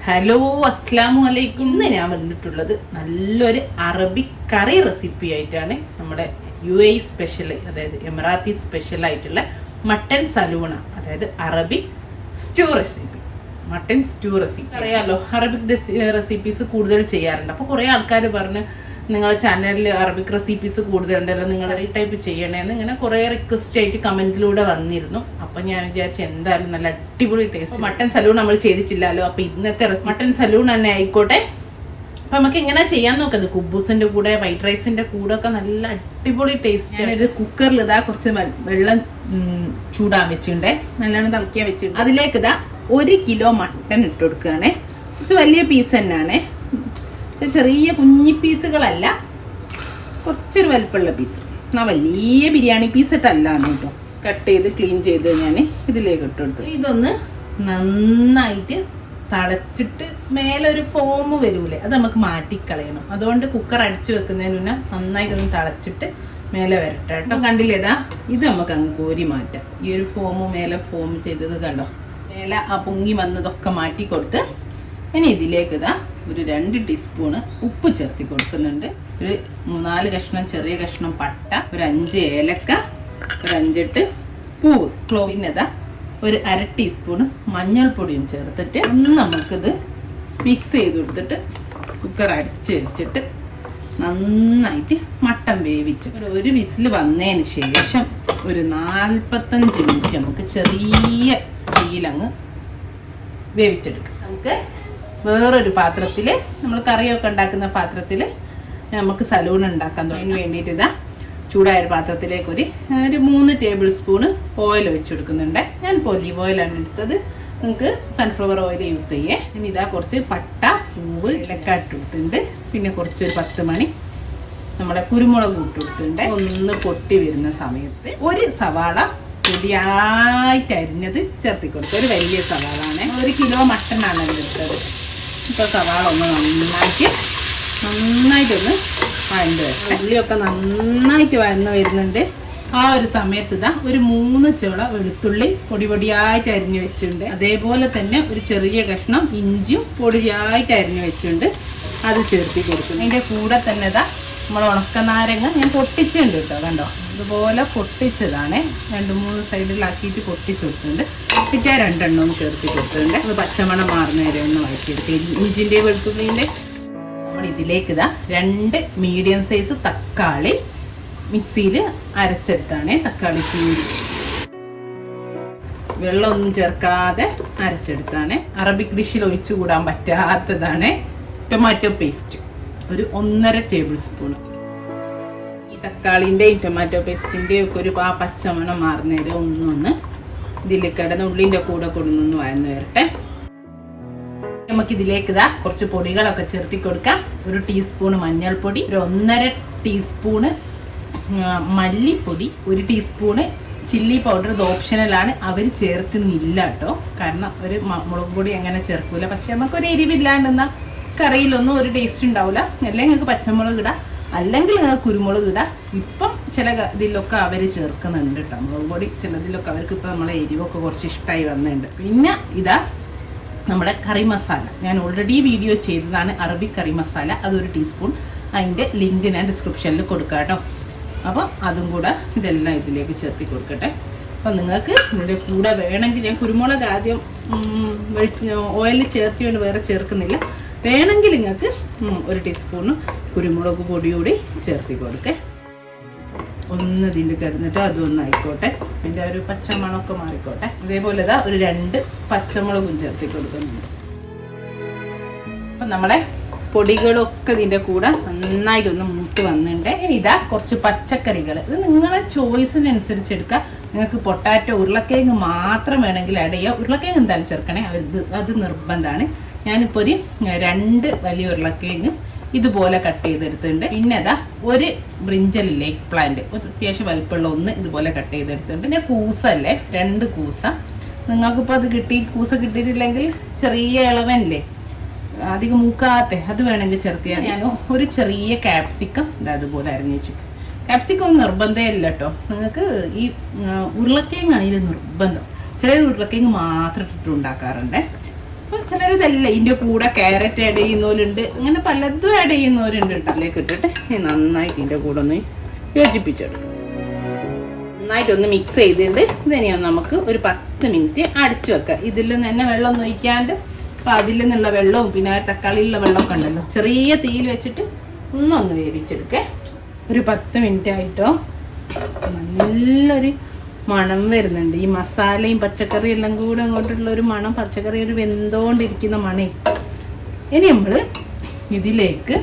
Hello അസ്സലാമു അലൈക്കും. ഇന്ന് ഞാൻ വന്നിട്ടുള്ളത് നല്ലൊരു അറബിക് കറി റെസിപ്പി ആയിട്ടാണ്. നമ്മുടെ UAE സ്പെഷ്യൽ, അതായത് എമിറാത്തി സ്പെഷ്യൽ ആയിട്ടുള്ള മട്ടൺ സലൂണ, അതായത് Arabic stew recipe. Mutton stew recipe അറിയാലോ, അറബിക് റെസിപ്പീസ് കൂടുതൽ ചെയ്യാറുണ്ട്. അപ്പോൾ കുറേ ആൾക്കാർ പറഞ്ഞ് നിങ്ങളുടെ ചാനലിൽ അറബിക് റെസിപ്പീസ് കൂടുതലുണ്ടല്ലോ, നിങ്ങൾ ഈ ടൈപ്പ് ചെയ്യണേന്ന് ഇങ്ങനെ കുറേ റിക്വസ്റ്റ് ആയിട്ട് കമന്റിലൂടെ വന്നിരുന്നു. അപ്പം ഞാൻ വിചാരിച്ചു എന്തായാലും നല്ല അടിപൊളി ടേസ്റ്റ്. മട്ടൺ സലൂൺ നമ്മൾ ചെയ്തിട്ടില്ലല്ലോ, അപ്പം ഇന്നത്തെ മട്ടൺ സലൂൺ തന്നെ ആയിക്കോട്ടെ. അപ്പം നമുക്ക് എങ്ങനെ ചെയ്യാൻ നോക്കാം. കുബൂസിന്റെ കൂടെ വൈറ്റ് റൈസിന്റെ കൂടെ ഒക്കെ നല്ല അടിപൊളി ടേസ്റ്റ്. ഞാനൊരു കുക്കറിൽ ഇതാ കുറച്ച് വെള്ളം ചൂടാൻ വെച്ചിട്ടുണ്ടേ, നല്ലോണം തിളക്കിയാൻ വെച്ചിട്ടുണ്ട്. അതിലേക്ക് ഇതാ 1 കിലോ മട്ടൺ ഇട്ട് കൊടുക്കുകയാണേ. കുറച്ച് വലിയ പീസ് തന്നെയാണേ, ചെറിയ കുഞ്ഞി പീസുകളല്ല, കുറച്ചൊരു വലിപ്പമുള്ള പീസ്. എന്നാൽ വലിയ ബിരിയാണി പീസ് ഇട്ടല്ലാന്ന് കേട്ടോ. കട്ട് ചെയ്ത് ക്ലീൻ ചെയ്ത് ഞാൻ ഇതിലേക്ക് ഇട്ട് കൊടുത്തു. ഇതൊന്ന് നന്നായിട്ട് തളച്ചിട്ട് മേലെ ഒരു ഫോം വരൂലേ, അത് നമുക്ക് മാറ്റിക്കളയണം. അതുകൊണ്ട് കുക്കർ അടിച്ചു വെക്കുന്നതിന് മുന്നേ നന്നായിട്ടൊന്ന് തളച്ചിട്ട് മേലെ വരട്ടെ കേട്ടോ. കണ്ടില്ലേതാ, ഇത് നമുക്ക് അങ്ങ് കോരി മാറ്റാം. ഈ ഒരു മേലെ ഫോം ചെയ്തത് കണ്ടോ, മേലെ ആ പൊങ്ങി വന്നതൊക്കെ മാറ്റി കൊടുത്ത് ഇനി ഇതിലേക്ക് ഇതാ ഒരു 2 ടീസ്പൂണ് ഉപ്പ് ചേർത്തി കൊടുക്കുന്നുണ്ട്. ഒരു 3-4 കഷ്ണം ചെറിയ കഷ്ണം പട്ട, ഒരു 5 ഏലക്ക, ഒരു 5-8 പൂവ്, ക്ലോവിനതാ ഒരു 1/2 ടീസ്പൂണ് മഞ്ഞൾപ്പൊടിയും ചേർത്തിട്ട് ഒന്ന് നമുക്കിത് മിക്സ് ചെയ്ത് കൊടുത്തിട്ട് കുക്കർ അടിച്ച് വെച്ചിട്ട് നന്നായിട്ട് മട്ടൻ വേവിച്ച് ഒരു വിസിൽ വന്നതിന് ശേഷം ഒരു 45 മിനിറ്റ് നമുക്ക് ചെറിയ തീയിലങ്ങ് വേവിച്ചെടുക്കാം. നമുക്ക് വേറൊരു പാത്രത്തിൽ, നമ്മൾ കറിയൊക്കെ ഉണ്ടാക്കുന്ന പാത്രത്തിൽ നമുക്ക് സലൂൺ ഉണ്ടാക്കാൻ തുടങ്ങി. അതിന് വേണ്ടിയിട്ട് ഇതാ ചൂടായ പാത്രത്തിലേക്ക് ഒരു 3 ടേബിൾ സ്പൂണ് ഓയിൽ ഒഴിച്ചു കൊടുക്കുന്നുണ്ട്. ഞാൻ ഒലീവ് ഓയിലാണ് എടുത്തത്, നിങ്ങൾക്ക് സൺഫ്ലവർ ഓയിൽ യൂസ് ചെയ്യേ. ഇനി ഇതാ കുറച്ച് പട്ട, പൂവ്, ഇലക്ക ഇട്ട് കൊടുത്തിട്ടുണ്ട്. പിന്നെ കുറച്ചൊരു 10 മണി നമ്മുടെ കുരുമുളക് ഇട്ട് കൊടുത്തിട്ടുണ്ട്. ഒന്ന് പൊട്ടി വരുന്ന സമയത്ത് ഒരു സവാള പൊടിയായിട്ട് അരിഞ്ഞത് ചേർത്തി കൊടുക്കുക. ഒരു വലിയ സവാളാണ്, 1 കിലോ മട്ടനാണ് എടുത്തത്. ഇപ്പോൾ സവാള ഒന്ന് നന്നായിട്ടൊന്ന് വഴണ്ട് വരട്ടെ. ഉള്ളിയൊക്കെ നന്നായിട്ട് വഴന്ന് വരുന്നുണ്ട്. ആ ഒരു സമയത്ത് ഇതാ ഒരു 3 ചുള വെളുത്തുള്ളി പൊടിയായിട്ട് അരിഞ്ഞു വെച്ചിട്ടുണ്ട്. അതേപോലെ തന്നെ ഒരു ചെറിയ കഷ്ണം ഇഞ്ചിയും പൊടിയായിട്ട് അരിഞ്ഞു വെച്ചിട്ടുണ്ട്, അത് ചേർത്തി കൊടുക്കുന്നു. അതിൻ്റെ കൂടെ തന്നെ ഇതാ നമ്മൾ ഉണക്കനാരങ്ങ ഞാൻ പൊട്ടിച്ചുണ്ട് കേട്ടോ, കണ്ടോ ഇതുപോലെ പൊട്ടിച്ചതാണ്. 2-3 സൈഡിലാക്കിയിട്ട് പൊട്ടിച്ച് കൊടുത്തിട്ടുണ്ട്. പിറ്റേ 2 എണ്ണവും ചേർത്തി കൊടുത്തിട്ടുണ്ട്. അത് പച്ചമണം മാറുന്ന വരെ ഒന്ന് വഴറ്റിയെടുക്കുക. ഇഞ്ചിൻ്റെ വെളുത്തുള്ളിൻ്റെ നമ്മൾ ഇതിലേക്ക് ഇതാ 2 മീഡിയം സൈസ് തക്കാളി മിക്സിയിൽ അരച്ചെടുത്താണ്. തക്കാളി ചൂരി വെള്ളമൊന്നും ചേർക്കാതെ അരച്ചെടുത്താണ്. അറബിക് ഡിഷിൽ ഒഴിച്ചു കൂടാൻ പറ്റാത്തതാണ് ടൊമാറ്റോ പേസ്റ്റ്, ഒരു 1.5 ടേബിൾ സ്പൂൺ. ഈ തക്കാളിൻ്റെയും ടൊമാറ്റോ പേസ്റ്റിൻ്റെയും ഒക്കെ ഒരു പച്ചമണം മാറുന്നേരം ഒന്നൊന്ന് ഇതിൽ കിടന്ന് ഉള്ളിൻ്റെ കൂടെ കൊടുന്നൊന്ന് വഴന്ന് വരട്ടെ. നമുക്കിതിലേക്ക് ഇതാ കുറച്ച് പൊടികളൊക്കെ ചേർത്തി കൊടുക്കാം. 1 ടീസ്പൂണ് മഞ്ഞൾപ്പൊടി, ഒരു 1.5 ടീസ്പൂണ് മല്ലിപ്പൊടി, 1 ടീസ്പൂണ് ചില്ലി പൗഡർ. ഇത് ഓപ്ഷണലാണ്, അവർ ചേർക്കുന്നില്ല കേട്ടോ, കാരണം ഒരു മുളക് പൊടി അങ്ങനെ ചേർക്കൂല. പക്ഷെ നമുക്കൊരു എരിവില്ലാണ്ടെന്ന കറിയിലൊന്നും ഒരു ടേസ്റ്റ് ഉണ്ടാവില്ല. അല്ലെങ്കിൽ നിങ്ങൾക്ക് പച്ചമുളക് ഇടാം, അല്ലെങ്കിൽ നിങ്ങൾക്ക് കുരുമുളക് ഇടാം. ഇപ്പം ചില ഇതിലൊക്കെ അവർ ചേർക്കുന്നുണ്ട് കേട്ടോ മുളക് പൊടി. ചിലതിലൊക്കെ അവർക്ക് ഇപ്പം നമ്മളെ എരിവൊക്കെ കുറച്ച് ഇഷ്ടമായി വന്നിട്ടുണ്ട്. പിന്നെ ഇതാ നമ്മുടെ കറി മസാല, ഞാൻ ഓൾറെഡി വീഡിയോ ചെയ്തതാണ് അറബിക് കറി മസാല, അതൊരു ടീസ്പൂൺ. അതിൻ്റെ ലിങ്ക് ഞാൻ ഡിസ്ക്രിപ്ഷനിൽ കൊടുക്കാം കേട്ടോ. അപ്പം അതും കൂടെ ഇതെല്ലാം ഇതിലേക്ക് ചേർത്തി കൊടുക്കട്ടെ. അപ്പം നിങ്ങൾക്ക് ഇതിൻ്റെ കൂടെ വേണമെങ്കിൽ ഞാൻ കുരുമുളക് ആദ്യം ഓയിലിൽ ചേർത്തിയോണ്ട് വേറെ ചേർക്കുന്നില്ല. വേണമെങ്കിൽ നിങ്ങൾക്ക് 1 ടീസ്പൂണ് കുരുമുളക് പൊടി കൂടി ചേർത്തി കൊടുക്കേ. ഒന്ന് ഇതിൽ കിടന്നിട്ട് അതൊന്നും ആയിക്കോട്ടെ, അതിൻ്റെ ഒരു പച്ചമണമൊക്കെ മാറിക്കോട്ടെ. അതേപോലെ ഇതാ ഒരു 2 പച്ചമുളകും ചേർത്തി കൊടുക്കുന്നുണ്ട്. അപ്പം നമ്മളെ പൊടികളൊക്കെ ഇതിൻ്റെ കൂടെ നന്നായിട്ടൊന്ന് മൂത്ത് വന്നിട്ടുണ്ട്. ഇനി ഇതാ കുറച്ച് പച്ചക്കറികൾ, ഇത് നിങ്ങളെ ചോയ്സിനനുസരിച്ച് എടുക്കുക. നിങ്ങൾക്ക് പൊട്ടാറ്റോ, ഉരുളക്കിഴങ്ങ് മാത്രം വേണമെങ്കിൽ ആഡ് ചെയ്യുക. ഉരുളക്കിഴങ്ങ് എന്തായാലും ചേർക്കണേ, അത് നിർബന്ധമാണ്. ഞാനിപ്പോൾ ഒരു 2 വലിയ ഉരുളക്കിഴങ്ങ് ഇതുപോലെ കട്ട് ചെയ്തെടുത്തിട്ടുണ്ട്. പിന്നെ അതാ ഒരു ബ്രിഞ്ചൽ ലേക്ക് പ്ലാന്റ്, ഒരു അത്യാവശ്യം വലിപ്പമുള്ള ഒന്ന് ഇതുപോലെ കട്ട് ചെയ്തെടുത്തിട്ടുണ്ട്. പിന്നെ കൂസല്ലേ, 2 കൂസ. നിങ്ങൾക്കിപ്പോൾ അത് കൂസ കിട്ടിയിട്ടില്ലെങ്കിൽ ചെറിയ ഇളവല്ലേ, അധികം മൂക്കാത്ത, അത് വേണമെങ്കിൽ ചേർത്തിയാൽ. ഞാൻ ഒരു ചെറിയ ക്യാപ്സിക്കം അതുപോലെ അരിഞ്ഞ് വെച്ചിട്ട്. ക്യാപ്സിക്കം ഒന്നും നിർബന്ധമില്ല കേട്ടോ, നിങ്ങൾക്ക് ഈ ഉരുളക്കിഴങ്ങാണ് ഇതിൽ നിർബന്ധം. ചില ഉരുളക്കിഴങ്ങ് മാത്രം ഇട്ടിട്ട് ഉണ്ടാക്കാറുണ്ട്. അപ്പോൾ ചിലരിതല്ല ഇതിൻ്റെ കൂടെ ക്യാരറ്റ് ആഡ് ചെയ്യുന്നവരുണ്ട്, അങ്ങനെ പലതും ആഡ് ചെയ്യുന്നവരുണ്ട്. ഇതിലേക്ക് ഇട്ടിട്ട് നന്നായിട്ട് ഇതിൻ്റെ കൂടെ ഒന്ന് യോജിപ്പിച്ചെടുക്കും. നന്നായിട്ടൊന്ന് മിക്സ് ചെയ്തിട്ട് ഇതിനെയാണ് നമുക്ക് ഒരു 10 മിനിറ്റ് അടിച്ചു വെക്കാം. ഇതിൽ തന്നെ വെള്ളം ഒന്നും ഒഴിക്കാണ്ട്. അപ്പോൾ അതിൽ നിന്നുള്ള വെള്ളവും പിന്നെ തക്കാളിയിലുള്ള വെള്ളമൊക്കെ ഉണ്ടല്ലോ, ചെറിയ തീയിൽ വെച്ചിട്ട് ഒന്നൊന്ന് വേവിച്ചെടുക്കേ. ഒരു 10 മിനിറ്റ് ആയിട്ടോ നല്ലൊരു മണം വരുന്നുണ്ട്. ഈ മസാലയും പച്ചക്കറിയും എല്ലാം കൂടെ അങ്ങോട്ടുള്ള ഒരു മണം, പച്ചക്കറി ഒരു വെന്തോണ്ടിരിക്കുന്ന മണേ. ഇനി നമ്മൾ ഇതിലേക്ക്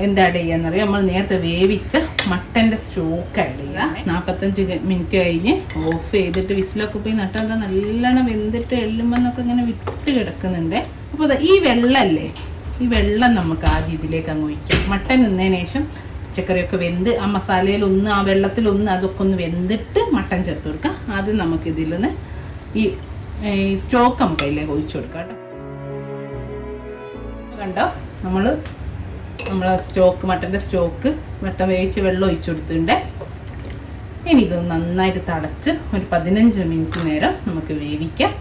എന്താ ആഡ് ചെയ്യാന്നറിയാം, നമ്മൾ നേരത്തെ വേവിച്ച മട്ടൻ്റെ സ്റ്റോക്ക് ആഡ് ചെയ്യുക. 45 മിനിറ്റ് കഴിഞ്ഞ് ഓഫ് ചെയ്തിട്ട് വിസിലൊക്കെ പോയി നട്ടാൽ നല്ലോണം വെന്തിട്ട് എള്ളുമെന്നൊക്കെ ഇങ്ങനെ വിട്ട് കിടക്കുന്നുണ്ട്. അപ്പോൾ ഈ വെള്ളമല്ലേ, ഈ വെള്ളം നമുക്ക് ആദ്യം ഇതിലേക്ക് അങ്ങ് ഒഴിക്കാം. മട്ടൻ നിന്നതിന് ശേഷം പച്ചക്കറിയൊക്കെ വെന്ത് ആ മസാലയിലൊന്ന് ആ വെള്ളത്തിലൊന്ന് അതൊക്കെ ഒന്ന് വെന്തിട്ട് മട്ടൻ ചേർത്ത് കൊടുക്കാം. ആദ്യം നമുക്ക് ഇതിൽ നിന്ന് ഈ സ്റ്റോക്ക് നമുക്ക് അതിലേക്ക് ഒഴിച്ചു കൊടുക്കാം കേട്ടോ. കണ്ടോ, നമ്മളെ സ്റ്റോക്ക്, മട്ടൻ്റെ സ്റ്റോക്ക് മട്ടൻ വേവിച്ച് വെള്ളം ഒഴിച്ചു കൊടുത്തിട്ടുണ്ട്. ഇനി ഇതൊന്ന് നന്നായിട്ട് തിളച്ച് ഒരു 15 മിനിറ്റ് നേരം നമുക്ക് വേവിക്കാം.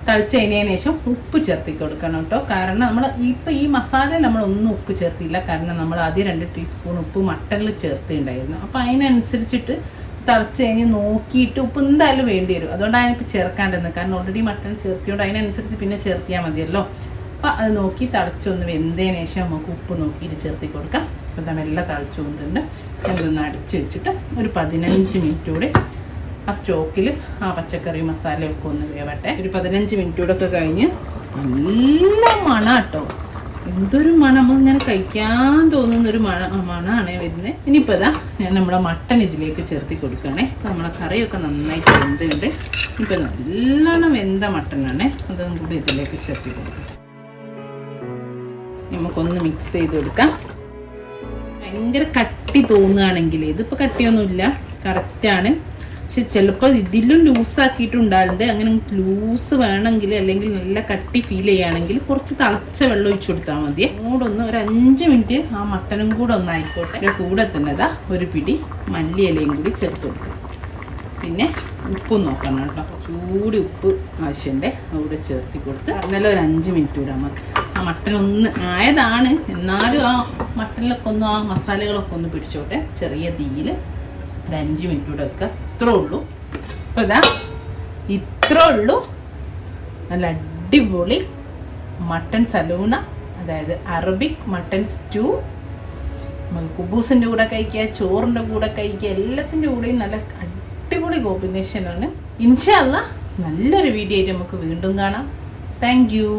തിളച്ച് കഴിഞ്ഞതിന് ശേഷം ഉപ്പ് ചേർത്തി കൊടുക്കണം കേട്ടോ. കാരണം നമ്മൾ ഇപ്പം ഈ മസാല നമ്മളൊന്നും ഉപ്പ് ചേർത്തില്ല, കാരണം നമ്മൾ ആദ്യം 2 ടീസ്പൂൺ ഉപ്പ് മട്ടനിൽ ചേർത്തിട്ടുണ്ടായിരുന്നു. അപ്പോൾ അതിനനുസരിച്ചിട്ട് തിളച്ച് കഴിഞ്ഞ് നോക്കിയിട്ട് ഉപ്പ് എന്തായാലും വേണ്ടി വരും. അതുകൊണ്ടാണ് ഞാനിപ്പോൾ ചേർക്കാണ്ടിരുന്നത്, കാരണം ഓൾറെഡി മട്ടൻ ചേർത്തിയോണ്ട് അതിനനുസരിച്ച് പിന്നെ ചേർത്തിയാൽ മതിയല്ലോ. അപ്പോൾ അത് നോക്കി തിളച്ചൊന്ന് വെന്തതിന് ശേഷം നമുക്ക് ഉപ്പ് നോക്കിയിട്ട് ചേർത്തി കൊടുക്കാം. അപ്പോൾ ഇതെല്ലാം തിളച്ച് വന്നിട്ടുണ്ട്. ഇതൊന്ന് അടിച്ച് വെച്ചിട്ട് ഒരു 15 മിനിറ്റ് കൂടി ആ സ്റ്റോക്കിൽ ആ പച്ചക്കറി മസാലയൊക്കെ ഒന്ന് വേവട്ടെ. ഒരു 15 മിനിറ്റ് കൂടെ ഒക്കെ കഴിഞ്ഞ് നല്ല മണം കേട്ടോ, എന്തൊരു മണം, നമ്മളിങ്ങനെ കഴിക്കാൻ തോന്നുന്നൊരു മണമാണ് വരുന്നത്. ഇനിയിപ്പോൾ ഇതാ ഞാൻ നമ്മളെ മട്ടൻ ഇതിലേക്ക് ചേർത്തി കൊടുക്കുകയാണേ. അപ്പോൾ നമ്മളെ കറിയൊക്കെ നന്നായിട്ട് വെന്തുണ്ട്. ഇപ്പോൾ നല്ലോണം വെന്ത മട്ടനാണ്, അതും കൂടി ഇതിലേക്ക് ചേർത്തി കൊടുക്കട്ടെ. നമുക്കൊന്ന് മിക്സ് ചെയ്ത് കൊടുക്കാം. ഭയങ്കര കട്ടി തോന്നുകയാണെങ്കിൽ, ഇതിപ്പോൾ കട്ടിയൊന്നുമില്ല, കറക്റ്റാണ്. പക്ഷെ ചിലപ്പോൾ ഇതിലും ലൂസാക്കിയിട്ടുണ്ടാകുന്നുണ്ട്. അങ്ങനെ ലൂസ് വേണമെങ്കിൽ അല്ലെങ്കിൽ നല്ല കട്ടി ഫീൽ ചെയ്യുകയാണെങ്കിൽ കുറച്ച് തിളച്ച വെള്ളം ഒഴിച്ചു കൊടുത്താൽ മതി. കൂടെ ഒന്ന് ഒരു 5 മിനിറ്റ് ആ മട്ടനും കൂടെ ഒന്നായിക്കോട്ടെ. അതിൻ്റെ കൂടെ തന്നെ ഒരു പിടി മല്ലിയിലയും കൂടി ചേർത്ത് കൊടുക്കുക. പിന്നെ ഉപ്പ് നോക്കണം കേട്ടോ, ചൂടി ഉപ്പ് ആവശ്യമുണ്ട്, അവിടെ ചേർത്തി കൊടുത്ത് നല്ല ഒരു 5 മിനിറ്റ് കൂടെ നമുക്ക് ആ മട്ടൻ ഒന്ന് ആയതാണ്. എന്നാലും ആ മട്ടനിലൊക്കെ ഒന്ന് ആ മസാലകളൊക്കെ ഒന്ന് പിടിച്ചോട്ടെ. ചെറിയ തീയിൽ ഒരു 5 മിനിറ്റ് കൂടെ വെക്കുക. ഇത്രേ ഉള്ളൂ. അപ്പോൾ ഇത്രേ ഉള്ളൂ, നല്ല അടിപൊളി മട്ടൻ സലൂണ, അതായത് അറബിക് മട്ടൻ സ്റ്റൂ. നമുക്ക് കുബൂസിൻ്റെ കൂടെ കഴിക്കുക, ചോറിൻ്റെ കൂടെ കഴിക്കുക, എല്ലാത്തിൻ്റെ കൂടെയും നല്ല അടിപൊളി കോമ്പിനേഷനാണ്. ഇൻഷാ അല്ലാഹ് നല്ലൊരു വീഡിയോ ആയിട്ട് നമുക്ക് വീണ്ടും കാണാം. Thank you.